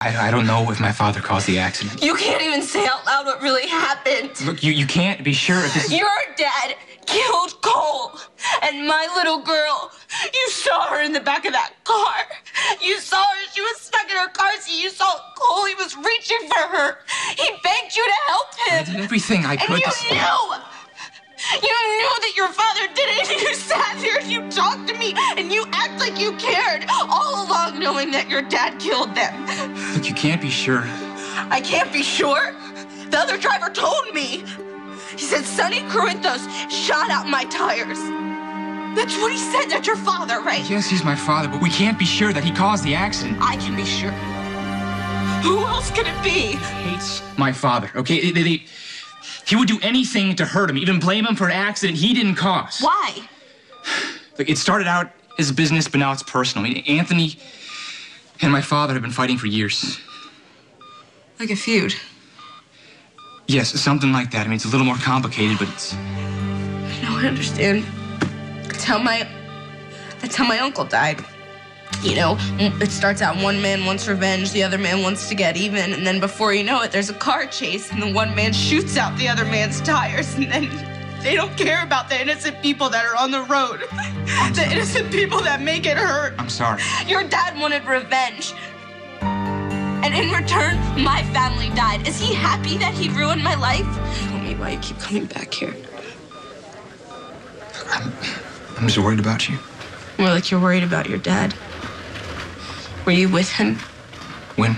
I don't know if my father caused the accident. You can't even say out loud what really happened. Look, you can't be sure if this is... Your dad killed Cole and my little girl. You saw her in the back of that car. You saw her. She was stuck in her car seat. You saw Cole. He was reaching for her. He begged you to help him. I did everything I could. And you knew. You knew that your father did it, and you sat here and you talked to me, and you act like you cared, all along knowing that your dad killed them. Look, you can't be sure. I can't be sure. The other driver told me. He said Sonny Corinthos shot out my tires. That's what he said. That's your father, right? Yes, he's my father, but we can't be sure that he caused the accident. I can be sure. Who else could it be? He hates my father, okay? He would do anything to hurt him, even blame him for an accident he didn't cause. Why? Look, it started out as business, but now it's personal. I mean, Anthony and my father have been fighting for years. Like a feud? Yes, something like that. I mean, it's a little more complicated, but it's... No, I understand. That's how my uncle died. You know, it starts out one man wants revenge, the other man wants to get even, and then before you know it, there's a car chase, and the one man shoots out the other man's tires, and then they don't care about the innocent people that are on the road. The innocent people that make it hurt. I'm sorry. Your dad wanted revenge. And in return, my family died. Is he happy that he ruined my life? Tell me why you keep coming back here. I'm just worried about you. More like you're worried about your dad. Were you with him? When?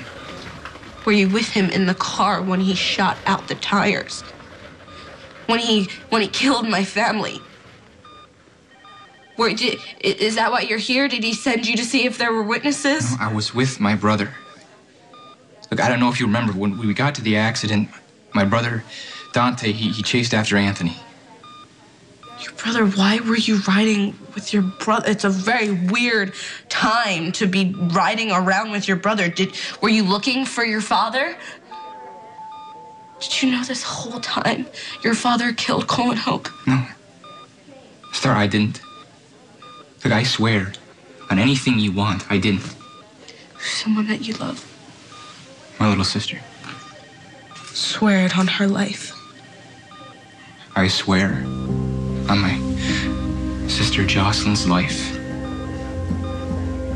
Were you with him in the car when he shot out the tires? When he killed my family? Is that why you're here? Did he send you to see if there were witnesses? No, I was with my brother. Look, I don't know if you remember, when we got to the accident, my brother, Dante, he chased after Anthony. Your brother, why were you riding with your brother? It's a very weird time to be riding around with your brother. Were you looking for your father? Did you know this whole time your father killed Cole and Hope? No. Star, I didn't. Look, I swear, on anything you want, I didn't. Someone that you love. My little sister. Swear it on her life. I swear on my sister Jocelyn's life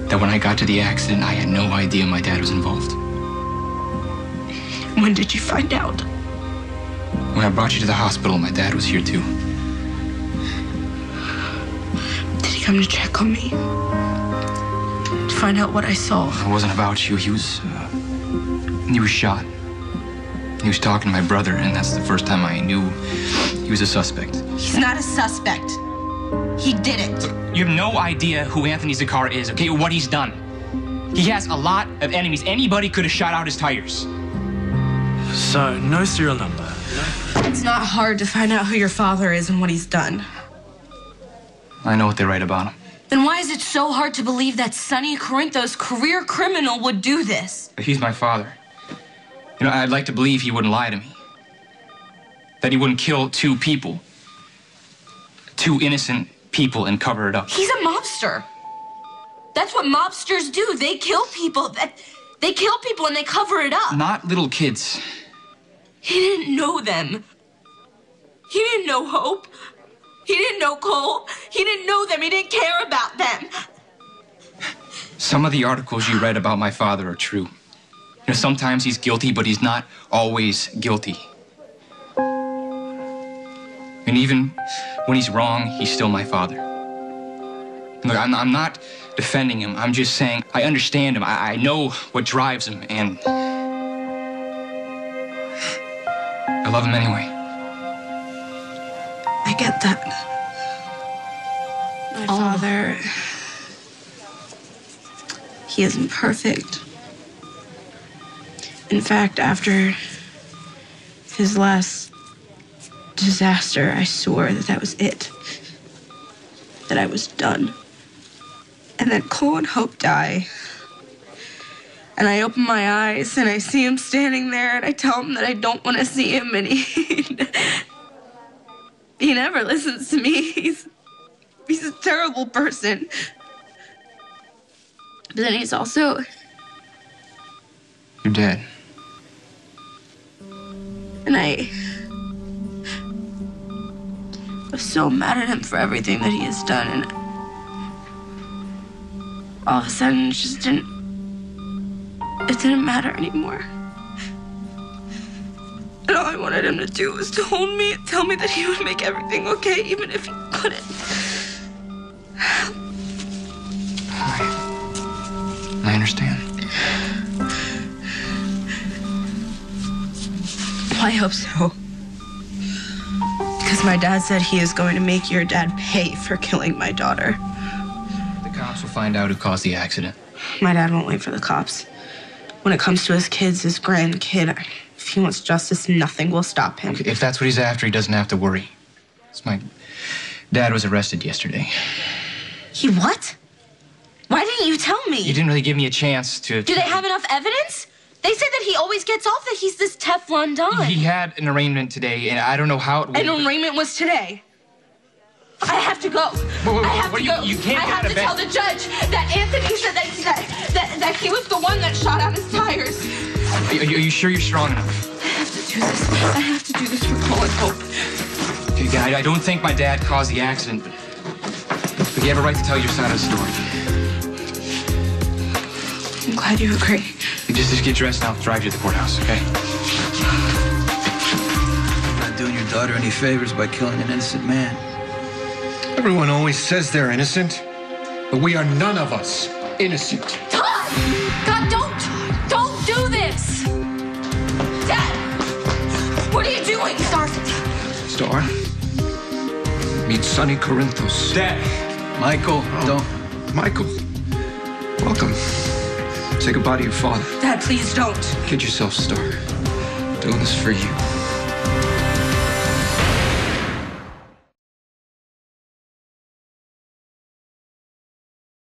that when I got to the accident, I had no idea my dad was involved. When did you find out? When I brought you to the hospital, my dad was here too. Did he come to check on me? To find out what I saw? It wasn't about you. He was shot. He was talking to my brother, and that's the first time I knew he was a suspect. He's not a suspect. He did it. Look, you have no idea who Anthony Zacchara is, okay, or what he's done. He has a lot of enemies. Anybody could have shot out his tires. So, no serial number? It's not hard to find out who your father is and what he's done. I know what they write about him. Then why is it so hard to believe that Sonny Corinthos, career criminal, would do this? He's my father. You know, I'd like to believe he wouldn't lie to me. That he wouldn't kill two people. Two innocent people and cover it up. He's a mobster. That's what mobsters do. They kill people. They kill people and they cover it up. Not little kids. He didn't know them. He didn't know Hope. He didn't know Cole. He didn't know them. He didn't care about them. Some of the articles you read about my father are true. You know, sometimes he's guilty, but he's not always guilty. And even when he's wrong, he's still my father. Look, I'm not defending him. I'm just saying I understand him. I know what drives him, and I love him anyway. I get that. My father, he isn't perfect. In fact, after his last disaster, I swore that was it. That I was done. And then Cole and Hope die. And I open my eyes and I see him standing there and I tell him that I don't want to see him, and he never listens to me. He's a terrible person. But then he's also Your dad. And I was so mad at him for everything that he has done, and all of a sudden it just didn't matter anymore. And all I wanted him to do was to hold me and tell me that he would make everything okay, even if he couldn't. I understand. Well, I hope so. Because my dad said he is going to make your dad pay for killing my daughter. The cops will find out who caused the accident. My dad won't wait for the cops. When it comes to his kids, his grandkid, if he wants justice, nothing will stop him. Okay, if that's what he's after, he doesn't have to worry. My dad was arrested yesterday. He what? Why didn't you tell me? You didn't really give me a chance to... Do they have enough evidence? They say that he always gets off, that he's this Teflon Don. He had an arraignment today, and I don't know how it went. An arraignment was today. I have to go. I have to go. You can't I have to tell the judge that Anthony said that he was the one that shot out his tires. Are you sure you're strong enough? I have to do this. I have to do this for Colin Hope. Okay, again, I don't think my dad caused the accident, but you have a right to tell your side of the story. I'm glad you agree. You just get dressed and I'll drive you to the courthouse, okay? You're not doing your daughter any favors by killing an innocent man. Everyone always says they're innocent, but we are none of us innocent. Todd! God, don't do this! Dad! What are you doing? Starr. Starr, meet Sonny Corinthos. Dad! Michael, don't. Michael, welcome. Say goodbye to your father. Dad, please don't. Kid yourself, Starr. I'm doing this for you.